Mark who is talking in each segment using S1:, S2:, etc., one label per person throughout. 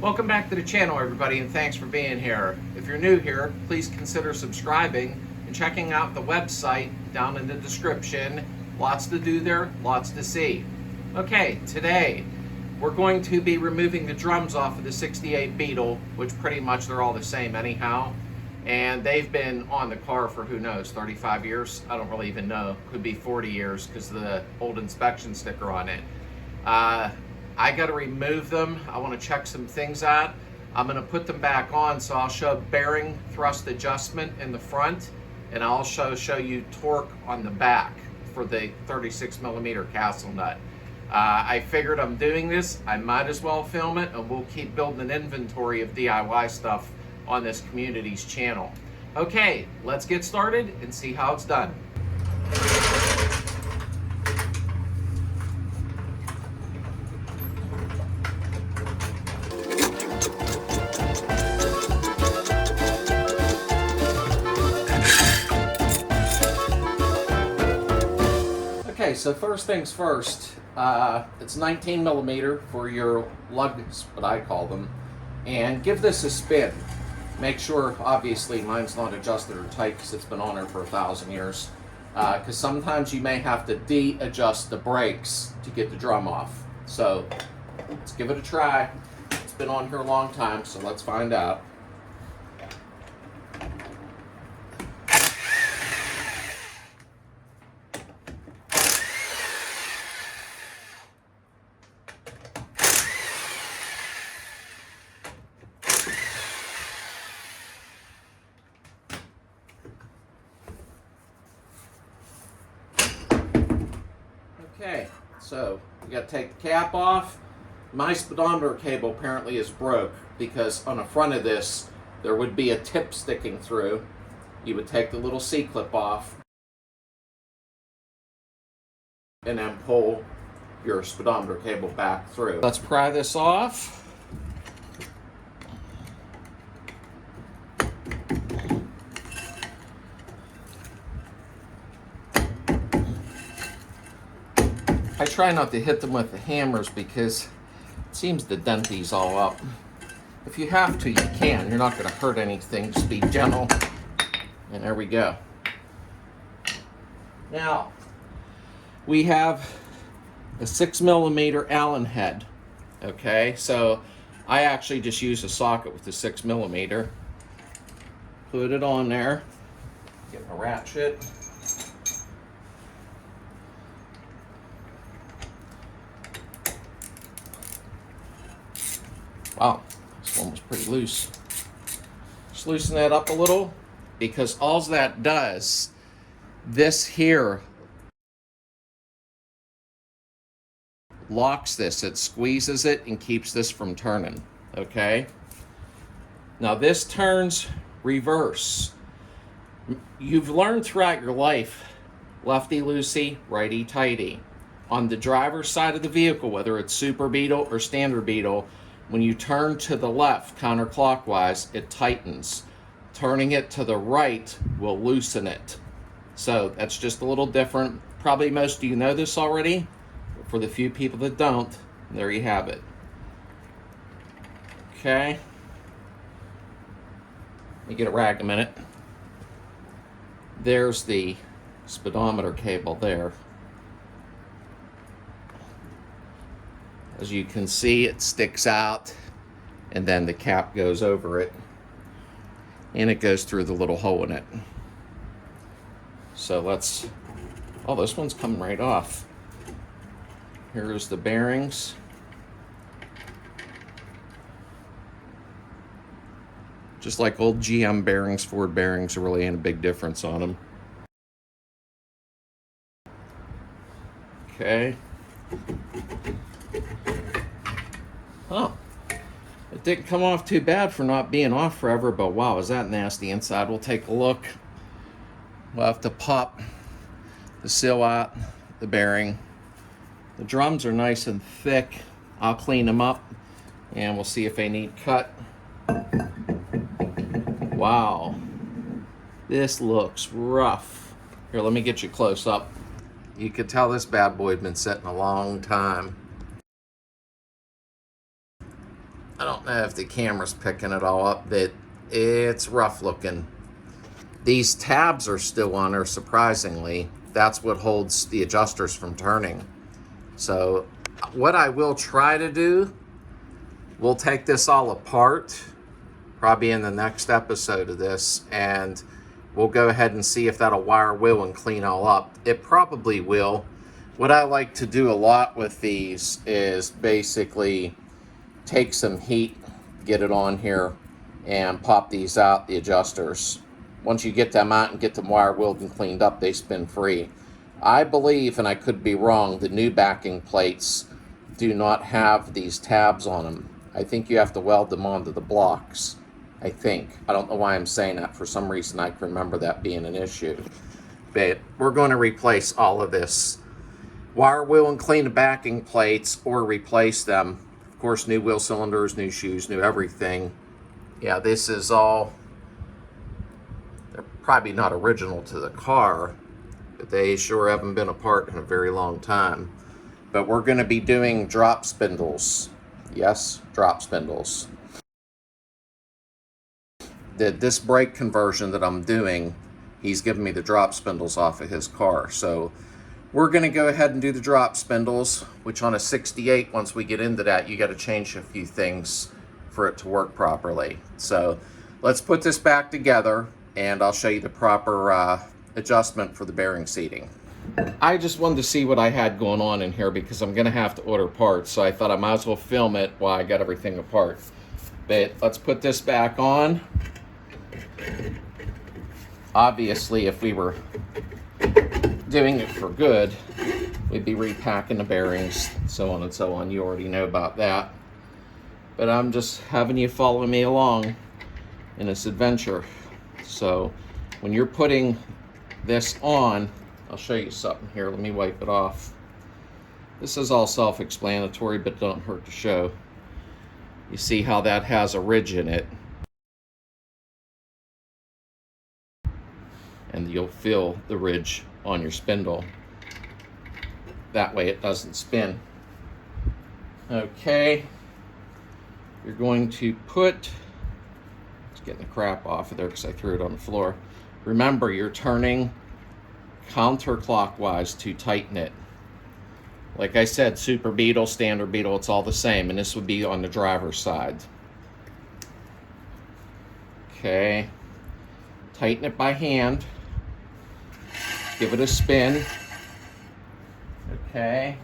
S1: Welcome back to the channel, everybody, and thanks for being here. If you're new here, please consider subscribing and checking out the website down in the description. Lots to do there, lots to see. Okay, today we're going to be removing the drums off of the 68 Beetle, which pretty much they're all the same anyhow. And they've been on the car for, who knows, 35 years? I don't really even know. Could be 40 years because of the old inspection sticker on it. I got to remove them. I want to check some things out. I'm going to put them back on, so I'll show bearing thrust adjustment in the front, and I'll show you torque on the back for the 36mm castle nut. I figured I'm doing this, I might as well film it, and we'll keep building an inventory of DIY stuff on this community's channel. Okay, let's get started and see how it's done. Okay, so first things first, it's 19mm for your lugs, what I call them, and give this a spin. Make sure, obviously, mine's not adjusted or tight because it's been on there for 1,000 years, because sometimes you may have to de-adjust the brakes to get the drum off. So let's give it a try. It's been on here a long time, so let's find out. Okay, so you got to take the cap off. My speedometer cable apparently is broke because on the front of this there would be a tip sticking through. You would take the little C-clip off and then pull your speedometer cable back through. Let's pry this off. I try not to hit them with the hammers because it seems to dent these all up. If you have to, you can. You're not going to hurt anything. Just be gentle. And there we go. Now, we have a 6mm Allen head. Okay, so I actually just use a socket with the 6mm. Put it on there. Get my ratchet. Wow, this one was pretty loose. Just loosen that up a little, because all that does, this here locks this. It squeezes it and keeps this from turning, okay? Now this turns reverse. You've learned throughout your life, lefty-loosey, righty-tighty. On the driver's side of the vehicle, whether it's Super Beetle or Standard Beetle, when you turn to the left counterclockwise, it tightens. Turning it to the right will loosen it. So that's just a little different. Probably most of you know this already. But for the few people that don't, there you have it. Okay. Let me get a rag a minute. There's the speedometer cable there. As you can see, it sticks out, and then the cap goes over it, and it goes through the little hole in it. So let's, oh, this one's coming right off. Here's the bearings. Just like old GM bearings, Ford bearings, there really ain't a big difference on them. Okay. Oh, it didn't come off too bad for not being off forever, but wow, is that nasty inside. We'll take a look. We'll have to pop the seal out, the bearing. The drums are nice and thick. I'll clean them up and we'll see if they need cut. Wow, this looks rough. Here, let me get you close up. You could tell this bad boy had been sitting a long time. I don't know if the camera's picking it all up, but it's rough looking. These tabs are still on her, surprisingly. That's what holds the adjusters from turning. So what I will try to do, we'll take this all apart, probably in the next episode of this, and we'll go ahead and see if that'll wire wheel and clean all up. It probably will. What I like to do a lot with these is basically take some heat, get it on here, and pop these out, the adjusters. Once you get them out and get them wire wheeled and cleaned up, they spin free. I believe, and I could be wrong, the new backing plates do not have these tabs on them. I think you have to weld them onto the blocks. I think. I don't know why I'm saying that. For some reason, I can remember that being an issue. But we're going to replace all of this. Wire wheel and clean the backing plates or replace them. Of course, new wheel cylinders, new shoes, new everything. Yeah, this is all... They're probably not original to the car, but they sure haven't been apart in a very long time. But we're going to be doing drop spindles. Yes, drop spindles. The disc brake conversion that I'm doing, he's giving me the drop spindles off of his car. So we're going to go ahead and do the drop spindles, which on a 68, once we get into that, you got to change a few things for it to work properly. So let's put this back together, and I'll show you the proper adjustment for the bearing seating. I just wanted to see what I had going on in here because I'm going to have to order parts, so I thought I might as well film it while I got everything apart. But let's put this back on. Obviously, if we were doing it for good, we'd be repacking the bearings, so on and so on. You already know about that. But I'm just having you follow me along in this adventure. So when you're putting this on, I'll show you something here. Let me wipe it off. This is all self-explanatory, but don't hurt to show. You see how that has a ridge in it. And you'll feel the ridge on your spindle. That way it doesn't spin. Okay. You're going to put, it's getting the crap off of there because I threw it on the floor. Remember, you're turning counterclockwise to tighten it. Like I said, Super Beetle, Standard Beetle, it's all the same, and this would be on the driver's side. Okay. Tighten it by hand. Give it a spin. Okay.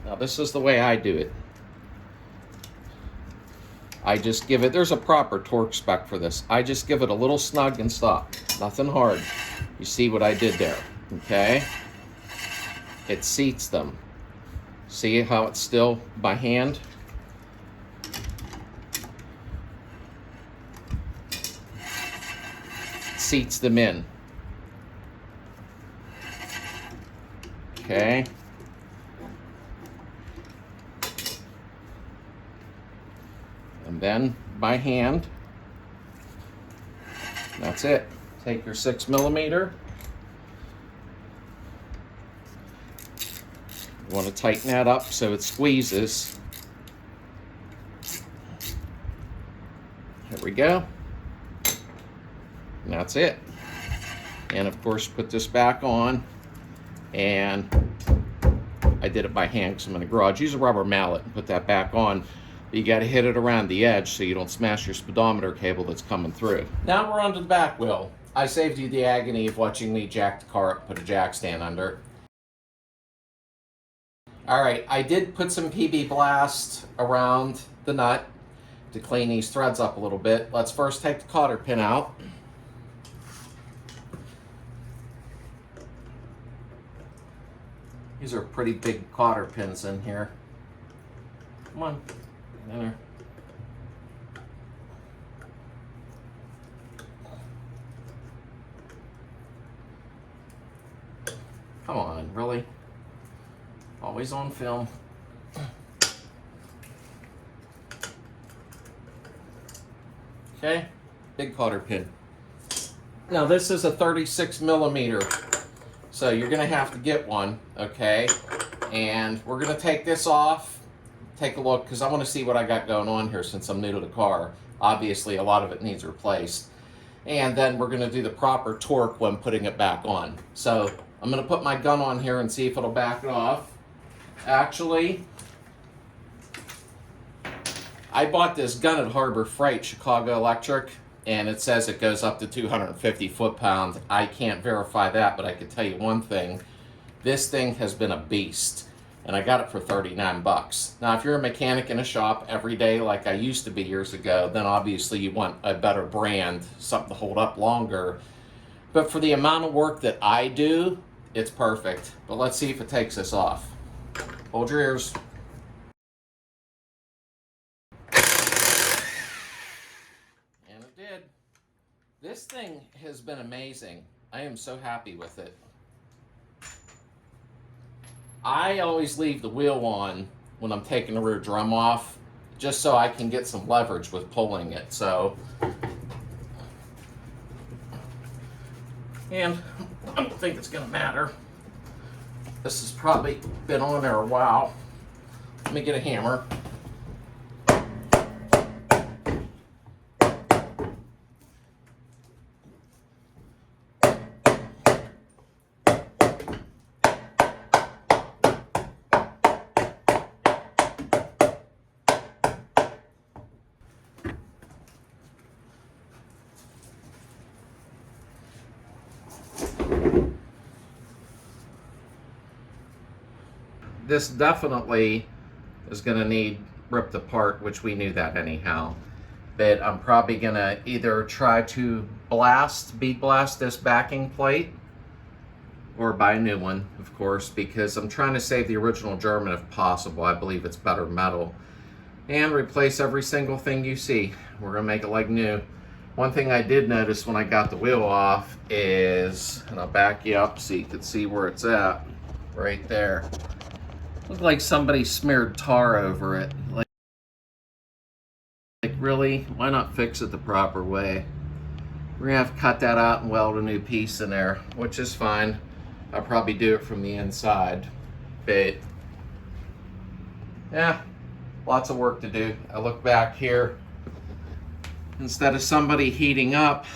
S1: Now this is the way I do it. I just give it, there's a proper torque spec for this. I just give it a little snug and stop. Nothing hard. You see what I did there, okay? It seats them. See how it's still by hand? Seats them in. Okay. And then by hand, that's it. Take your 6mm. You want to tighten that up so it squeezes. There we go. And that's it. And of course, put this back on. And I did it by hand because I'm in the garage. Use a rubber mallet and put that back on. But you got to hit it around the edge so you don't smash your speedometer cable that's coming through. Now we're onto the back wheel. I saved you the agony of watching me jack the car up, put a jack stand under. Alright, I did put some PB Blast around the nut to clean these threads up a little bit. Let's first take the cotter pin out. These are pretty big cotter pins in here. Come on, get in there. Come on, really? Always on film. Okay, big cotter pin. Now this is a 36mm. So you're gonna have to get one, okay? And we're gonna take this off, take a look because I want to see what I got going on here since I'm new to the car. Obviously, a lot of it needs replaced. And then we're going to do the proper torque when putting it back on. So I'm going to put my gun on here and see if it'll back it off. Actually, I bought this gun at Harbor Freight, Chicago Electric, and it says it goes up to 250 foot-pounds. I can't verify that, but I can tell you one thing. This thing has been a beast, and I got it for 39 bucks. Now, if you're a mechanic in a shop every day like I used to be years ago, then obviously you want a better brand, something to hold up longer. But for the amount of work that I do, it's perfect. But let's see if it takes this off. Hold your ears. And it did. This thing has been amazing. I am so happy with it. I always leave the wheel on when I'm taking the rear drum off, just so I can get some leverage with pulling it. So, and I don't think it's gonna matter. This has probably been on there a while. Let me get a hammer. This definitely is going to need ripped apart, which we knew that anyhow. But I'm probably going to either try to bead blast this backing plate, or buy a new one, of course, because I'm trying to save the original German if possible. I believe it's better metal. And replace every single thing you see. We're going to make it like new. One thing I did notice when I got the wheel off is, and I'll back you up so you can see where it's at, right there. Looked like somebody smeared tar over it. Like really? Why not fix it the proper way? We're gonna have to cut that out and weld a new piece in there, which is fine. I'll probably do it from the inside, but yeah, lots of work to do. I look back here, instead of somebody heating up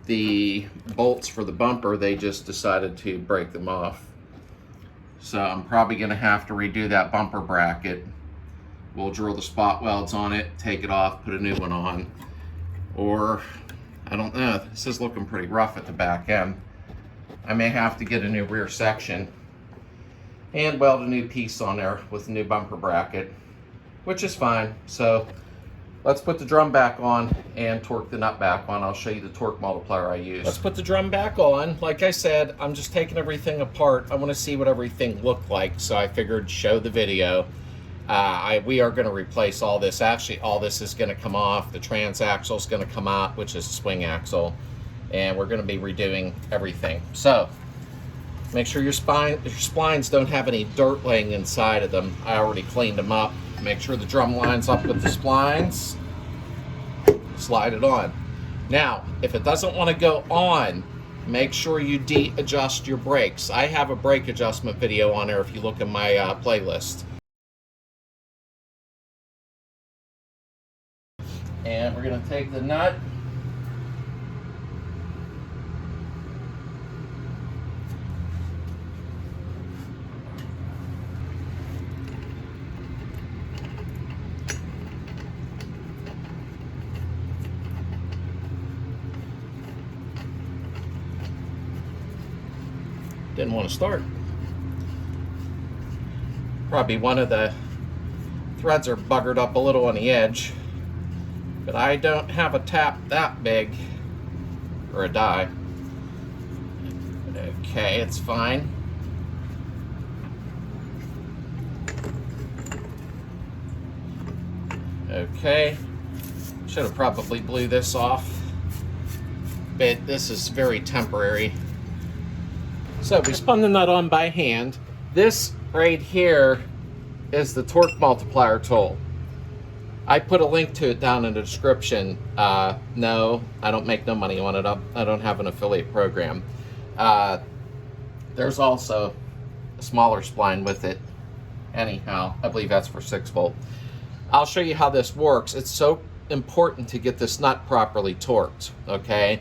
S1: the bolts for the bumper, they just decided to break them off. So I'm probably gonna have to redo that bumper bracket. We'll drill the spot welds on it, take it off, put a new one on. Or, I don't know, this is looking pretty rough at the back end. I may have to get a new rear section and weld a new piece on there with a new bumper bracket, which is fine. So let's put the drum back on and torque the nut back on. I'll show you the torque multiplier I use. Let's put the drum back on. Like I said, I'm just taking everything apart. I want to see what everything looked like, so I figured show the video. We are going to replace all this. Actually, all this is going to come off. The transaxle is going to come out, which is the swing axle, and we're going to be redoing everything. So make sure your splines don't have any dirt laying inside of them. I already cleaned them up. Make sure the drum lines up with the splines. Slide it on. Now, if it doesn't want to go on, make sure you de-adjust your brakes. I have a brake adjustment video on there if you look in my playlist. And we're going to take the nut. Didn't want to start. Probably one of the threads are buggered up a little on the edge, but I don't have a tap that big, or a die. Okay, it's fine. Okay, should have probably blew this off, but this is very temporary. So we spun the nut on by hand. This right here is the torque multiplier tool. I put a link to it down in the description. No, I don't make no money on it. I don't have an affiliate program. There's also a smaller spline with it. anyhow, I believe that's for 6-volt. I'll show you how this works. It's so important to get this nut properly torqued, okay?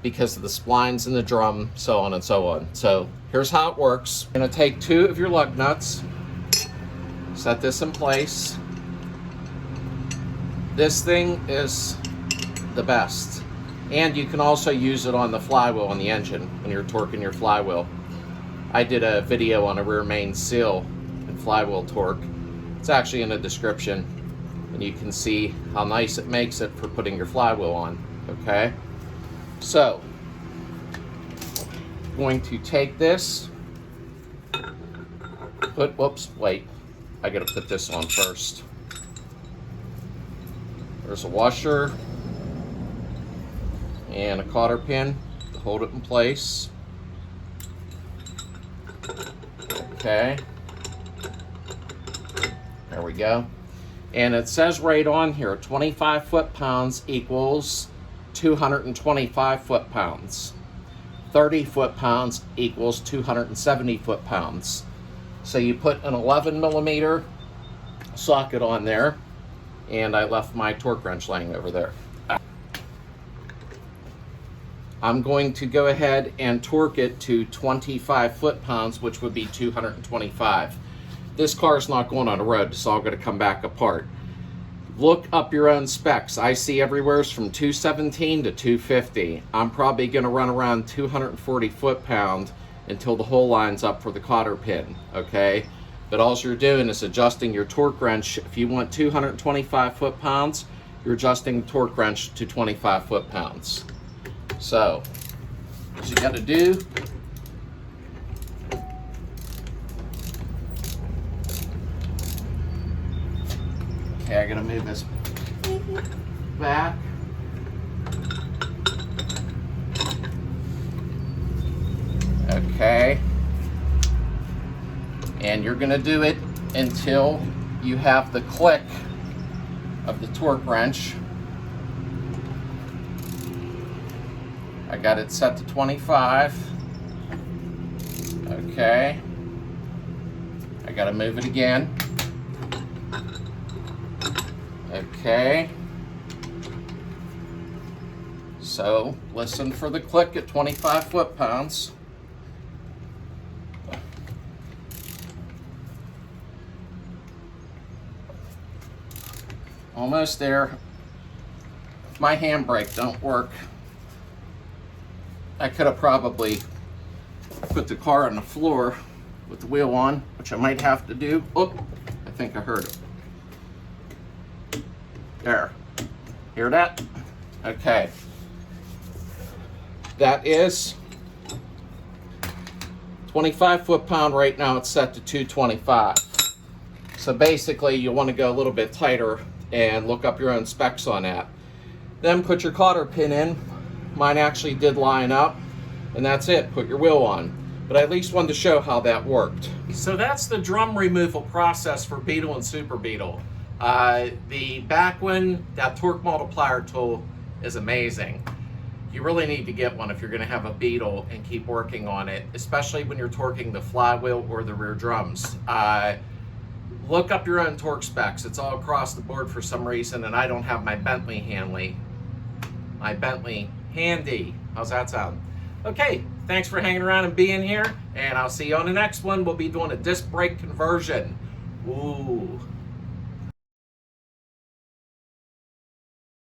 S1: Because of the splines in the drum, so on and so on. So here's how it works. You're gonna take 2 of your lug nuts, set this in place. This thing is the best. And you can also use it on the flywheel on the engine when you're torquing your flywheel. I did a video on a rear main seal and flywheel torque. It's actually in the description, and you can see how nice it makes it for putting your flywheel on, okay? So, I'm going to take this, wait, I gotta put this on first. There's a washer and a cotter pin to hold it in place. Okay, there we go. And it says right on here, 25 foot-pounds equals 225 foot-pounds. 30 foot-pounds equals 270 foot-pounds. So you put an 11 millimeter socket on there, and I left my torque wrench laying over there. I'm going to go ahead and torque it to 25 foot-pounds, which would be 225. This car is not going on the road, so I'm going to come back apart. Look up your own specs. I see everywhere from 217 to 250. I'm probably going to run around 240 foot-pound until the hole lines up for the cotter pin, okay? But all you're doing is adjusting your torque wrench. If you want 225 foot-pounds, you're adjusting the torque wrench to 25 foot-pounds. So, what you got to do, okay, I got to move this back. Okay, and you're going to do it until you have the click of the torque wrench. I got it set to 25. Okay. I got to move it again. Okay. So, listen for the click at 25 foot-pounds. Almost there. If my handbrake don't work, I could have probably put the car on the floor with the wheel on, which I might have to do. Oh, I think I heard it. There. Hear that? Okay. That is 25 foot-pound. Right now it's set to 225. So basically you want to go a little bit tighter and look up your own specs on that. Then put your cotter pin in. Mine actually did line up, and that's it. Put your wheel on. But I at least wanted to show how that worked. So that's the drum removal process for Beetle and Super Beetle. The back one, that torque multiplier tool, is amazing. You really need to get one if you're going to have a Beetle and keep working on it, especially when you're torquing the flywheel or the rear drums. Look up your own torque specs. It's all across the board for some reason, and I don't have my Bentley handy. How's that sound? Okay, thanks for hanging around and being here, and I'll see you on the next one. We'll be doing a disc brake conversion. Ooh.